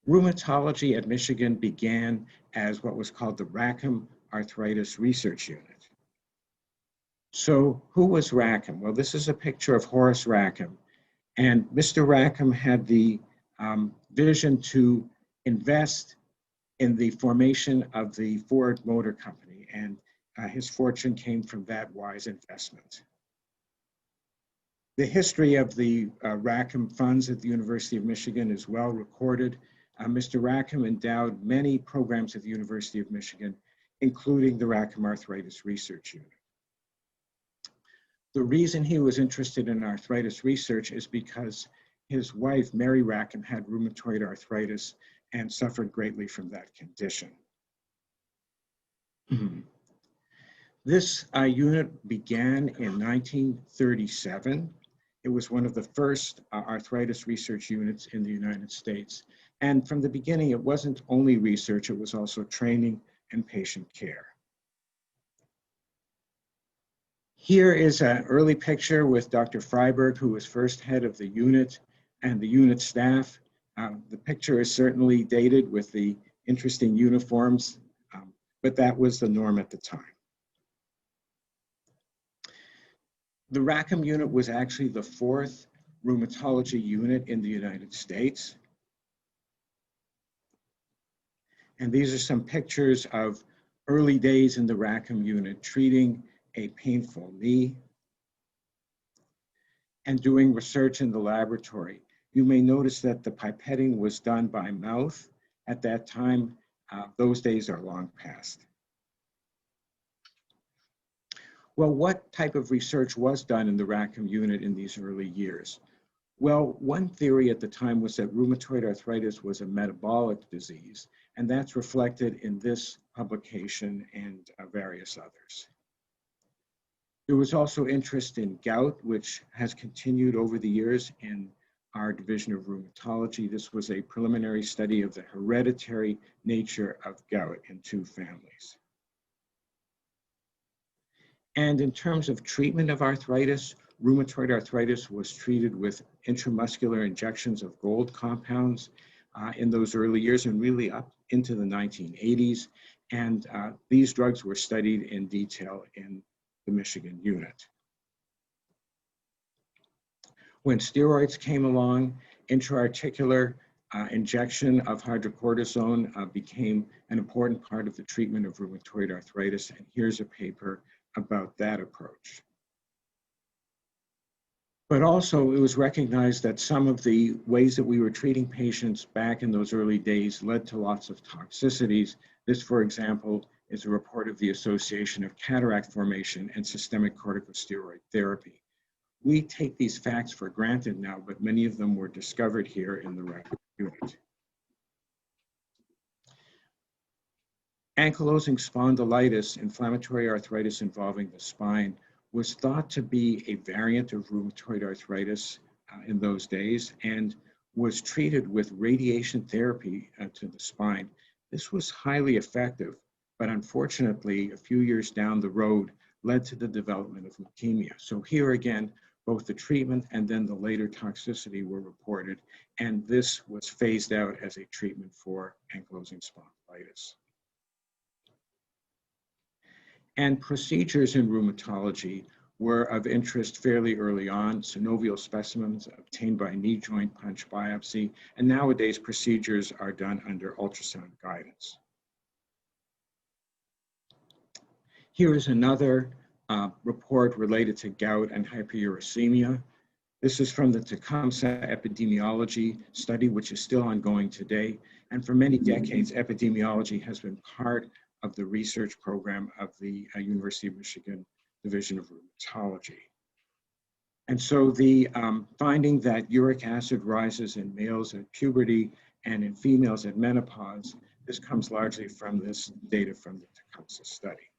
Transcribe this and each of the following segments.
Rheumatology at Michigan began as what was called the Rackham Arthritis Research Unit. So who was Rackham? Well, this is a picture of Horace Rackham. And Mr. Rackham had the vision to invest in the formation of the Ford Motor Company, and his fortune came from that wise investment. The history of the Rackham funds at the University of Michigan is well recorded. Mr. Rackham endowed many programs at the University of Michigan, including the Rackham Arthritis Research Unit. The reason he was interested in arthritis research is because his wife, Mary Rackham, had rheumatoid arthritis and suffered greatly from that condition. This unit began in 1937. It was one of the first arthritis research units in the United States. And from the beginning, it wasn't only research, it was also training and patient care. Here is an early picture with Dr. Freiberg, who was first head of the unit, and the unit staff. The picture is certainly dated with the interesting uniforms, but that was the norm at the time. The Rackham unit was actually the fourth rheumatology unit in the United States. And these are some pictures of early days in the Rackham unit treating a painful knee and doing research in the laboratory. You may notice that the pipetting was done by mouth. At that time, those days are long past. Well, what type of research was done in the Rackham unit in these early years? Well, one theory at the time was that rheumatoid arthritis was a metabolic disease, and that's reflected in this publication and various others. There was also interest in gout, which has continued over the years in our division of rheumatology. This was a preliminary study of the hereditary nature of gout in 2 families. And in terms of treatment of arthritis, rheumatoid arthritis was treated with intramuscular injections of gold compounds in those early years and really up into the 1980s. And these drugs were studied in detail in the Michigan unit. When steroids came along, intra-articular injection of hydrocortisone became an important part of the treatment of rheumatoid arthritis. And here's a paper about that approach. But also it was recognized that some of the ways that we were treating patients back in those early days led to lots of toxicities. This, for example, is a report of the Association of Cataract Formation and Systemic Corticosteroid Therapy. We take these facts for granted now, but many of them were discovered here in the Rackham unit. Ankylosing spondylitis, inflammatory arthritis involving the spine, was thought to be a variant of rheumatoid arthritis in those days and was treated with radiation therapy to the spine. This was highly effective, but unfortunately, a few years down the road led to the development of leukemia. So here again, both the treatment and then the later toxicity were reported, and this was phased out as a treatment for ankylosing spondylitis. And procedures in rheumatology were of interest fairly early on. Synovial specimens obtained by knee joint punch biopsy, and nowadays procedures are done under ultrasound guidance. Here is another report related to gout and hyperuricemia. This is from the Tecumseh epidemiology study, which is still ongoing today. And for many decades, epidemiology has been part of the research program of the University of Michigan Division of Rheumatology. And so the finding that uric acid rises in males at puberty and in females at menopause, this comes largely from this data from the Tecumseh study.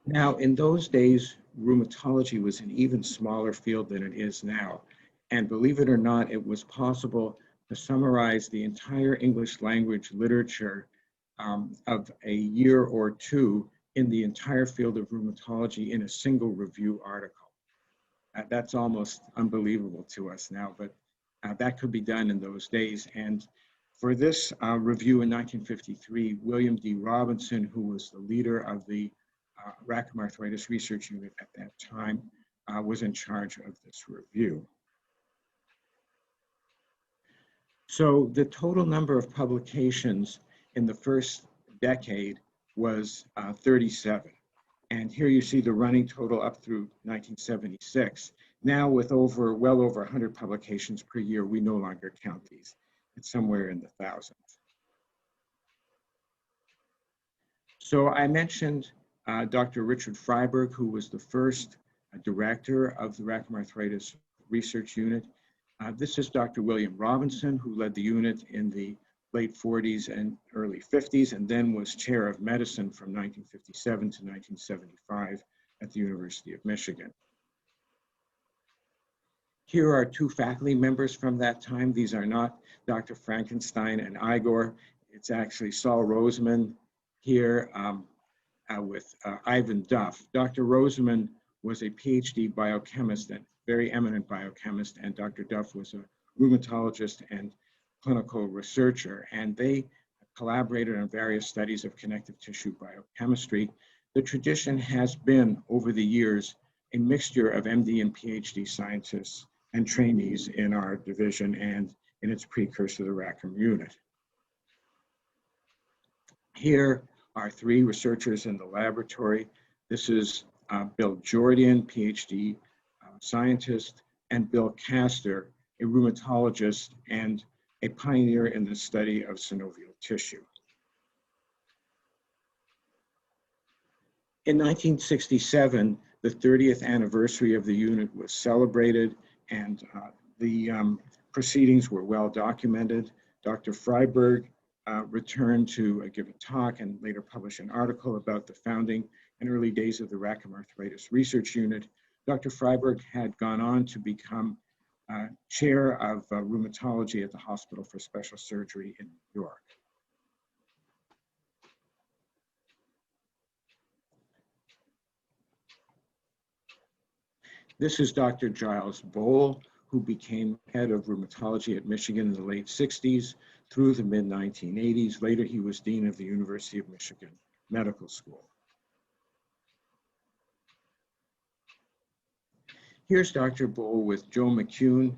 Now, in those days, rheumatology was an even smaller field than it is now. And believe it or not, it was possible to summarize the entire English language literature of a year or two in the entire field of rheumatology in a single review article. That's almost unbelievable to us now, but that could be done in those days. And for this review in 1953, William D. Robinson, who was the leader of the Rackham Arthritis Research Unit at that time, was in charge of this review. So the total number of publications in the first decade was 37. And here you see the running total up through 1976. Now with well over 100 publications per year, we no longer count these. It's somewhere in the thousands. So I mentioned Dr. Richard Freiberg, who was the first director of the Rackham Arthritis Research Unit. This is Dr. William Robinson, who led the unit in the late 40s and early 50s, and then was chair of medicine from 1957 to 1975 at the University of Michigan. Here are two faculty members from that time. These are not Dr. Frankenstein and Igor. It's actually Saul Roseman here with Ivan Duff. Dr. Roseman was a PhD biochemist, and very eminent biochemist, and Dr. Duff was a rheumatologist and clinical researcher, and they collaborated on various studies of connective tissue biochemistry. The tradition has been, over the years, a mixture of MD and PhD scientists and trainees in our division and in its precursor, the Rackham unit. Here are three researchers in the laboratory. This is Bill Jordan, PhD scientist, and Bill Castor, a rheumatologist and a pioneer in the study of synovial tissue. In 1967, the 30th anniversary of the unit was celebrated, and the proceedings were well documented. Dr. Freiberg returned to give a talk and later publish an article about the founding and early days of the Rackham Arthritis Research Unit. Dr. Freiberg had gone on to become chair of rheumatology at the Hospital for Special Surgery in New York. This is Dr. Giles Bohl, who became head of rheumatology at Michigan in the late 60s through the mid-1980s. Later, he was dean of the University of Michigan Medical School. Here's Dr. Bohl with Joe McCune.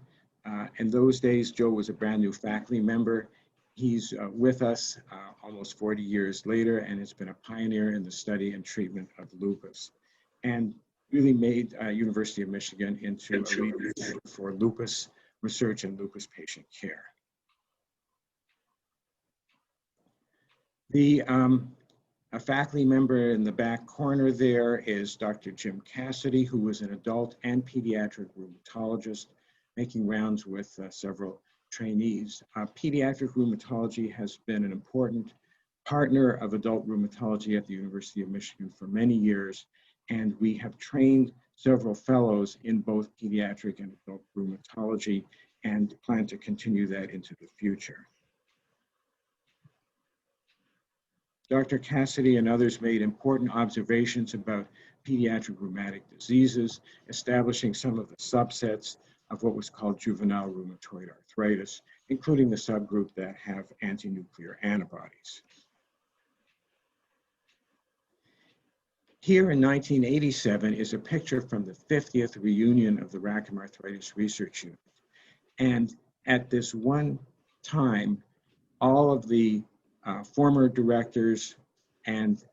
In those days, Joe was a brand new faculty member. He's with us almost 40 years later and has been a pioneer in the study and treatment of lupus, and really made University of Michigan into a leading center for lupus research and lupus patient care. A faculty member in the back corner there is Dr. Jim Cassidy, who was an adult and pediatric rheumatologist, making rounds with several trainees. Pediatric rheumatology has been an important partner of adult rheumatology at the University of Michigan for many years, and we have trained several fellows in both pediatric and adult rheumatology and plan to continue that into the future. Dr. Cassidy and others made important observations about pediatric rheumatic diseases, establishing some of the subsets of what was called juvenile rheumatoid arthritis, including the subgroup that have anti-nuclear antibodies. Here in 1987 is a picture from the 50th reunion of the Rackham Arthritis Research Unit. And at this one time, all of the former directors and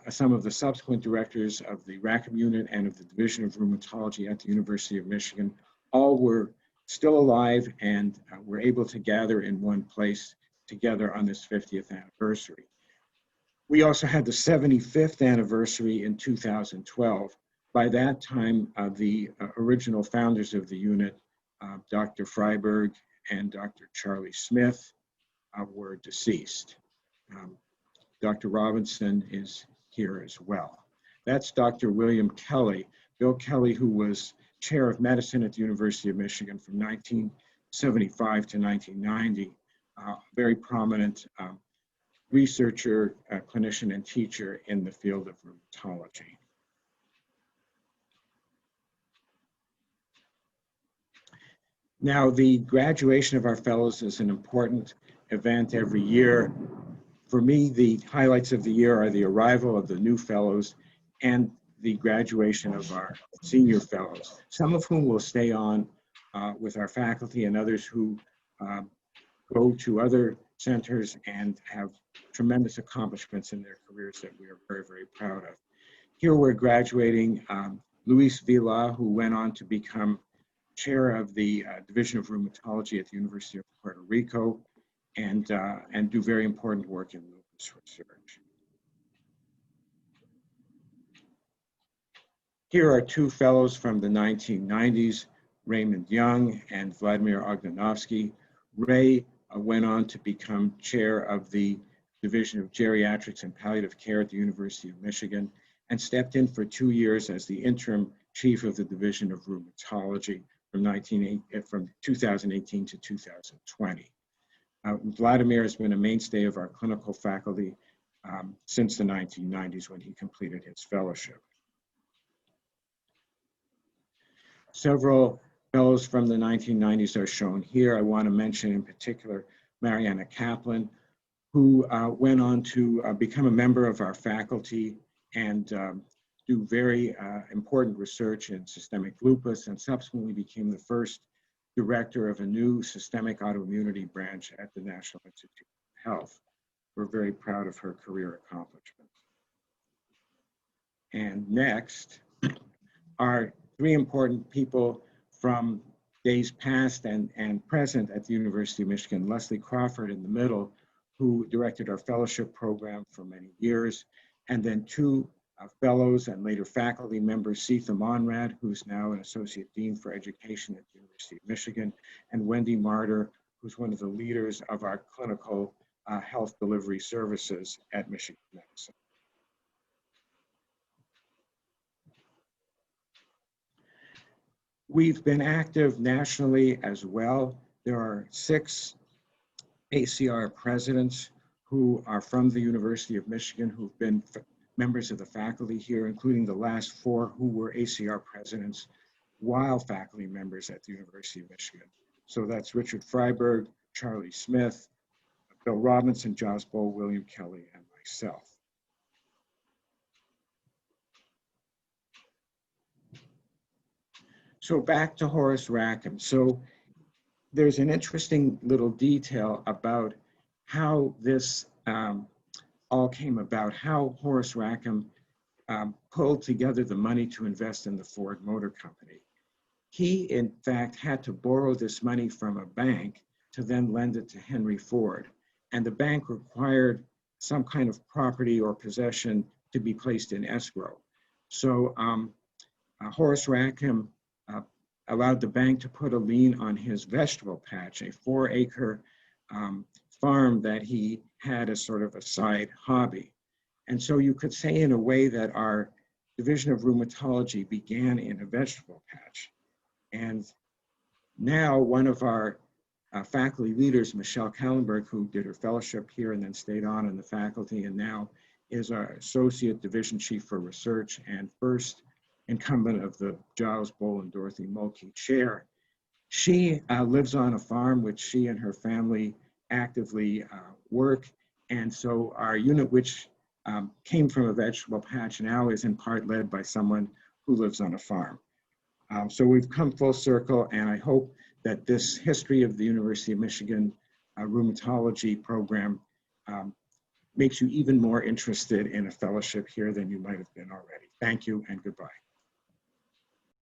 some of the subsequent directors of the Rackham unit and of the Division of Rheumatology at the University of Michigan all were still alive and were able to gather in one place together on this 50th anniversary. We also had the 75th anniversary in 2012. By that time, the original founders of the unit, Dr. Freiberg and Dr. Charlie Smith, were deceased. Dr. Robinson is here as well. That's Dr. William Kelly, Bill Kelly, who was chair of medicine at the University of Michigan from 1975 to 1990, very prominent researcher, clinician, and teacher in the field of rheumatology. Now, the graduation of our fellows is an important event every year. For me, the highlights of the year are the arrival of the new fellows and the graduation of our senior fellows, some of whom will stay on with our faculty and others who go to other centers and have tremendous accomplishments in their careers that we are very, very proud of. Here we're graduating Luis Vila, who went on to become chair of the Division of Rheumatology at the University of Puerto Rico and do very important work in lupus research. Here are two fellows from the 1990s, Raymond Young and Vladimir Ogdanovsky. Ray went on to become chair of the Division of Geriatrics and Palliative Care at the University of Michigan and stepped in for 2 years as the interim chief of the Division of Rheumatology from 2018 to 2020. Vladimir has been a mainstay of our clinical faculty since the 1990s when he completed his fellowship. Several fellows from the 1990s are shown here. I want to mention in particular Mariana Kaplan, who went on to become a member of our faculty and do very important research in systemic lupus, and subsequently became the first director of a new systemic autoimmunity branch at the National Institute of Health. We're very proud of her career accomplishments. And next are three important people from days past and present at the University of Michigan. Leslie Crawford in the middle, who directed our fellowship program for many years, and then two fellows and later faculty members, Seetha Monrad, who's now an associate dean for education at the University of Michigan, and Wendy Martyr, who's one of the leaders of our clinical health delivery services at Michigan Medicine. We've been active nationally as well. There are 6 ACR presidents who are from the University of Michigan who've been members of the faculty here, including the last 4 who were ACR presidents while faculty members at the University of Michigan. So that's Richard Freiberg, Charlie Smith, Bill Robinson, Joss Bowe, William Kelly, and myself. So back to Horace Rackham. So there's an interesting little detail about how this all came about, how Horace Rackham pulled together the money to invest in the Ford Motor Company. He, in fact, had to borrow this money from a bank to then lend it to Henry Ford. And the bank required some kind of property or possession to be placed in escrow. So Horace Rackham allowed the bank to put a lien on his vegetable patch, a 4-acre farm that he had as sort of a side hobby. And so you could say in a way that our Division of Rheumatology began in a vegetable patch. And now one of our faculty leaders, Michelle Kallenberg, who did her fellowship here and then stayed on in the faculty and now is our Associate Division Chief for Research and first incumbent of the Giles Bowl and Dorothy Mulkey chair. She lives on a farm which she and her family actively work. And so our unit, which came from a vegetable patch, now is in part led by someone who lives on a farm. So we've come full circle, and I hope that this history of the University of Michigan rheumatology program makes you even more interested in a fellowship here than you might have been already. Thank you and goodbye.